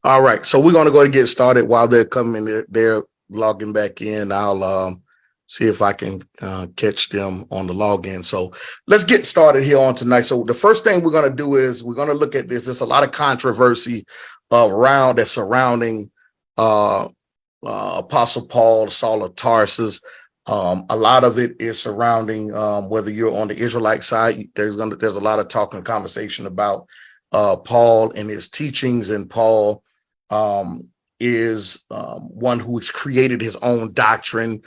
All right, so we're going to go and get started while they're coming. They're logging back in. I'll see if I can catch them on the login. So let's get started here on tonight. So the first thing we're going to do is we're going to look at this. There's a lot of controversy around that surrounding uh, Apostle Paul, Saul of Tarsus. A lot of it is surrounding whether you're on the Israelite side. There's a lot of talk and conversation about Paul and his teachings, and Paul is one who has created his own doctrine.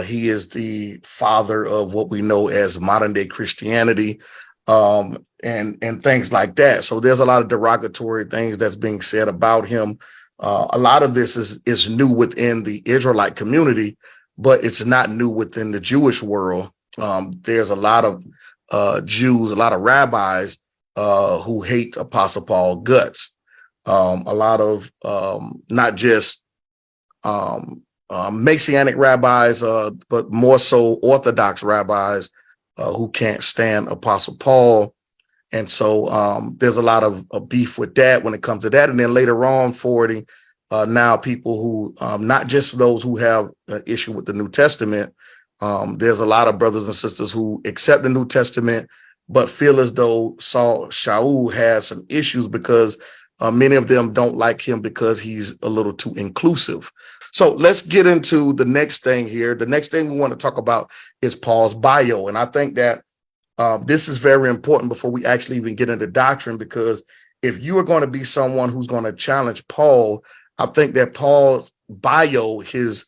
He is the father of what we know as modern day Christianity, and things like that. So there's a lot of derogatory things that's being said about him. A lot of this is new within the Israelite community, but it's not new within the Jewish world. There's a lot of Jews, a lot of rabbis who hate Apostle Paul guts. A lot of not just Messianic rabbis, but more so Orthodox rabbis who can't stand Apostle Paul. And so there's a lot of beef with that when it comes to that. And then later on, forwarding now people who, not just those who have an issue with the New Testament, there's a lot of brothers and sisters who accept the New Testament, but feel as though Shaul has some issues because many of them don't like him because he's a little too inclusive. So let's get into the next thing here. The next thing we want to talk about is Paul's bio. And I think that this is very important before we actually even get into doctrine, because if you are going to be someone who's going to challenge Paul, I think that Paul's bio, his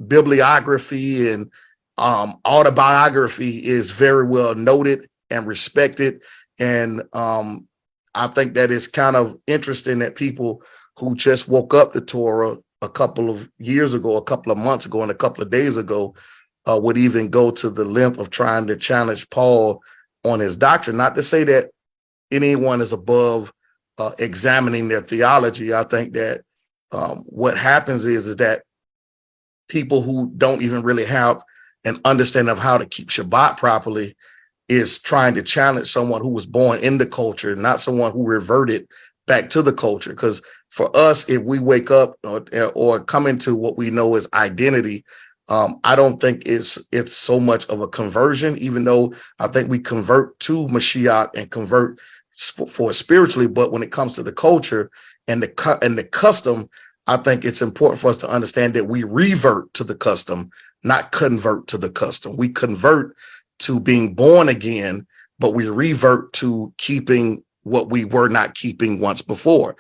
bibliography and autobiography is very well noted and respected. And I think that it's kind of interesting that people who just woke up to Torah a couple of years ago, a couple of months ago, and a couple of days ago would even go to the length of trying to challenge Paul on his doctrine. Not to say that anyone is above examining their theology. I think that what happens is that people who don't even really have an understanding of how to keep Shabbat properly is trying to challenge someone who was born in the culture, not someone who reverted back to the culture. Because for us, if we wake up or come into what we know as identity, I don't think it's so much of a conversion, even though I think we convert to Mashiach and convert for spiritually. But when it comes to the culture and the custom, I think it's important for us to understand that we revert to the custom, not convert to the custom. We convert to being born again, but we revert to keeping what we were not keeping once before.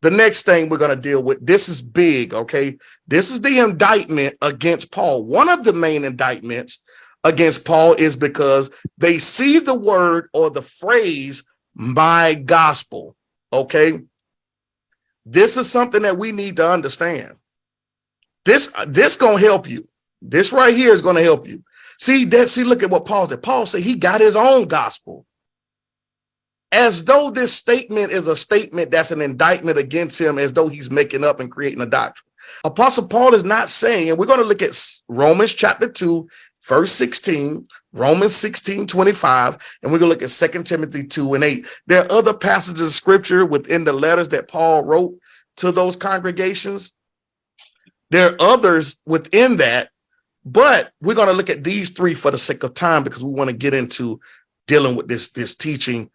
The next thing we're going to deal with, this is big, okay? This is the indictment against Paul. One of the main indictments against Paul is because they see the word or the phrase, my gospel, okay? This is something that we need to understand. This going to help you. This right here is going to help you. See, look at what Paul said. Paul said he got his own gospel. As though this statement is a statement that's an indictment against him, as though he's making up and creating a doctrine. Apostle Paul is not saying, and we're going to look at Romans chapter 2, verse 16, Romans 16:25, and we're going to look at 2 Timothy 2:8. There are other passages of scripture within the letters that Paul wrote to those congregations. There are others within that, but we're going to look at these three for the sake of time, because we want to get into dealing with this teaching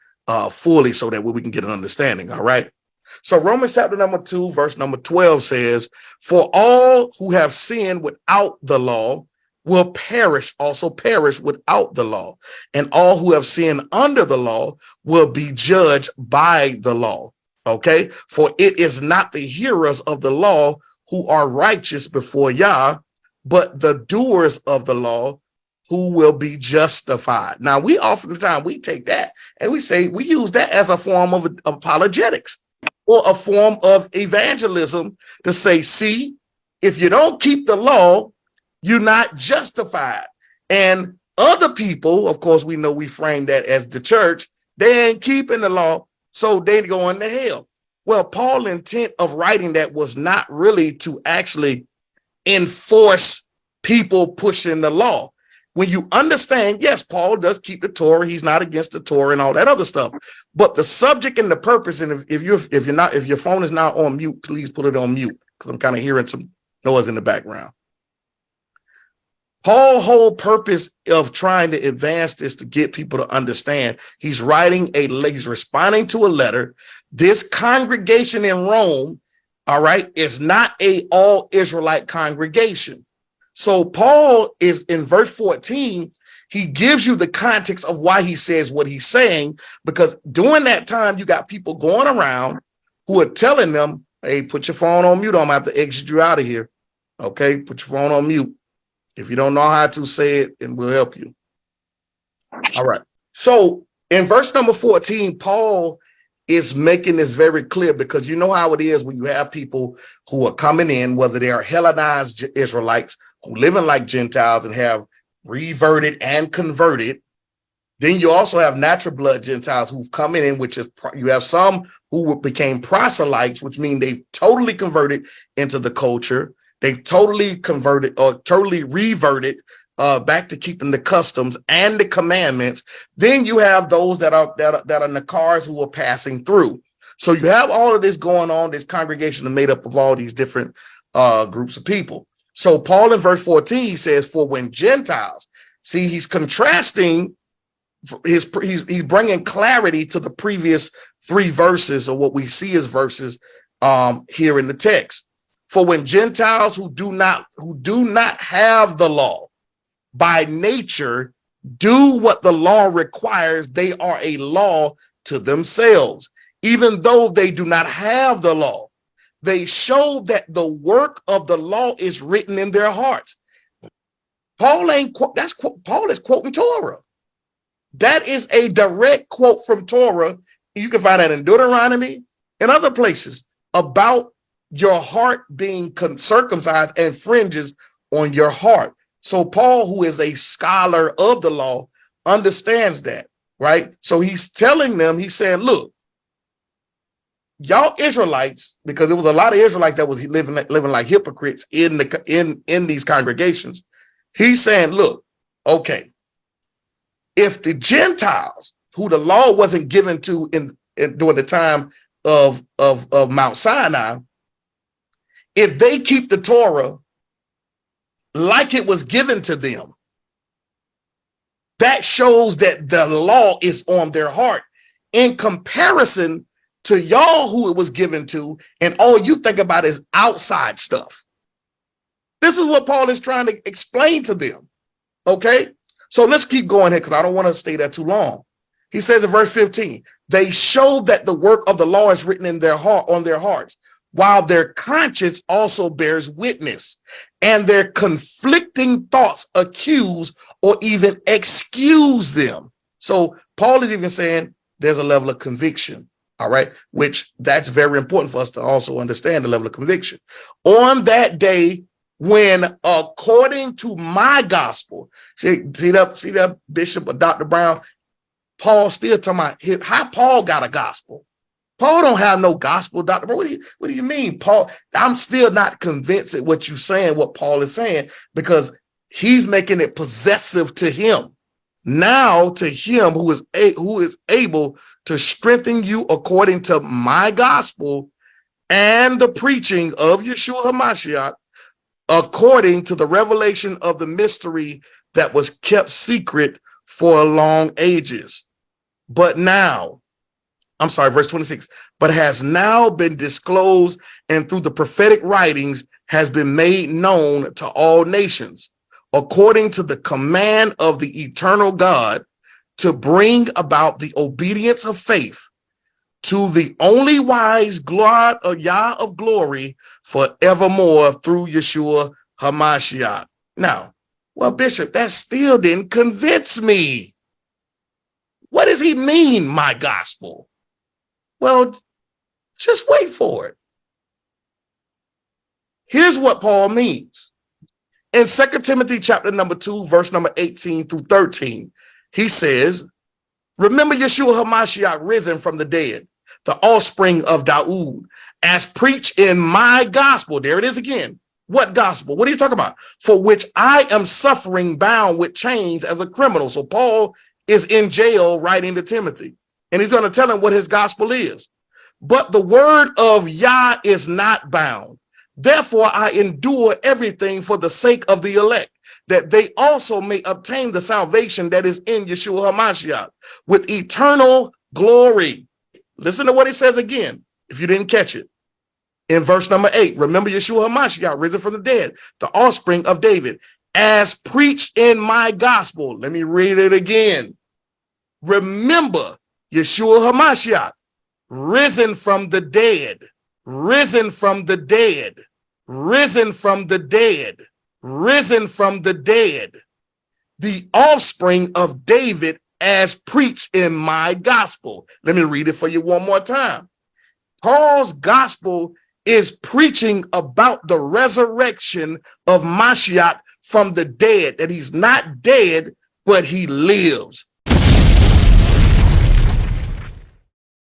fully so that we can get an understanding. All right. So Romans chapter number 2, verse number 12 says, for all who have sinned without the law will also perish without the law. And all who have sinned under the law will be judged by the law. Okay. For it is not the hearers of the law who are righteous before Yah, but the doers of the law who will be justified. Now, we oftentimes we take that and we use that as a form of apologetics or a form of evangelism to say, see, if you don't keep the law, you're not justified. And other people, of course, we know we frame that as the church, they ain't keeping the law, so they going to hell. Well, Paul's intent of writing that was not really to actually enforce people pushing the law. when you understand, yes, Paul does keep the Torah. He's not against the Torah and all that other stuff. But the subject and the purpose, and if your phone is not on mute, please put it on mute, because I'm kind of hearing some noise in the background. Paul's whole purpose of trying to advance this to get people to understand, he's responding to a letter. This congregation in Rome, all right, is not a all Israelite congregation. So Paul is in verse 14, he gives you the context of why he says what he's saying, because during that time, you got people going around who are telling them, hey, put your phone on mute. I'm gonna have to exit you out of here. Okay, put your phone on mute. If you don't know how to say it, then we'll help you. All right. So in verse number 14, Paul is making this very clear, because you know how it is when you have people who are coming in, whether they are Hellenized Israelites who living like Gentiles and have reverted and converted. Then you also have natural blood Gentiles who've come in, which is, you have some who became proselytes, which means they've totally converted into the culture. They've totally converted or totally reverted back to keeping the customs and the commandments. Then you have those that are Nakars who are passing through. So you have all of this going on. This congregation is made up of all these different groups of people. So Paul in verse 14, he says, for when Gentiles, see, he's contrasting, he's bringing clarity to the previous three verses, or what we see as verses here in the text. For when Gentiles who do not have the law by nature do what the law requires, they are a law to themselves, even though they do not have the law. They show that the work of the law is written in their hearts. Paul is quoting Torah. That is a direct quote from Torah. You can find that in Deuteronomy and other places about your heart being circumcised and fringes on your heart. So Paul, who is a scholar of the law, understands that, right? So he's telling them, he's saying, look, y'all Israelites, because there was a lot of Israelites that was living like hypocrites in these congregations. He's saying, look, okay, if the Gentiles, who the law wasn't given to during the time of Mount Sinai, if they keep the Torah like it was given to them, that shows that the law is on their heart in comparison to y'all who it was given to, and all you think about is outside stuff. This is what Paul is trying to explain to them. Okay, so let's keep going here, because I don't want to stay there too long. He says in verse 15, they show that the work of the law is written in their heart, on their hearts, while their conscience also bears witness, and their conflicting thoughts accuse or even excuse them. So Paul is even saying there's a level of conviction, all right, which that's very important for us to also understand the level of conviction. On that day, when according to my gospel, see that Bishop or Dr. Brown, Paul still talking about how Paul got a gospel. Paul don't have no gospel, Dr. Brown. What do you mean, Paul? I'm still not convinced at what you're saying, what Paul is saying, because he's making it possessive to him. Now to him who is able to strengthen you according to my gospel and the preaching of Yeshua HaMashiach, according to the revelation of the mystery that was kept secret for long ages. But now, I'm sorry, verse 26, but has now been disclosed, and through the prophetic writings has been made known to all nations, according to the command of the eternal God, to bring about the obedience of faith to the only wise God, Yah of glory, forevermore through Yeshua HaMashiach. Now, well, Bishop, that still didn't convince me. What does he mean, my gospel? Well, just wait for it. Here's what Paul means. In 2 Timothy chapter number 2, verse number 18 through 13, he says, remember Yeshua HaMashiach risen from the dead, the offspring of Daud, as preached in my gospel. There it is again. What gospel? What are you talking about? For which I am suffering bound with chains as a criminal. So Paul is in jail writing to Timothy, and he's going to tell him what his gospel is. But the word of Yah is not bound. Therefore, I endure everything for the sake of the elect, that they also may obtain the salvation that is in Yeshua HaMashiach with eternal glory. Listen to what it says again, if you didn't catch it. In verse number 8, remember Yeshua HaMashiach, risen from the dead, the offspring of David, as preached in my gospel. Let me read it again. Remember Yeshua HaMashiach, risen from the dead, risen from the dead, risen from the dead, risen from the dead, the offspring of David, as preached in my gospel. Let me read it for you one more time. Paul's gospel is preaching about the resurrection of Mashiach from the dead, that he's not dead, but he lives.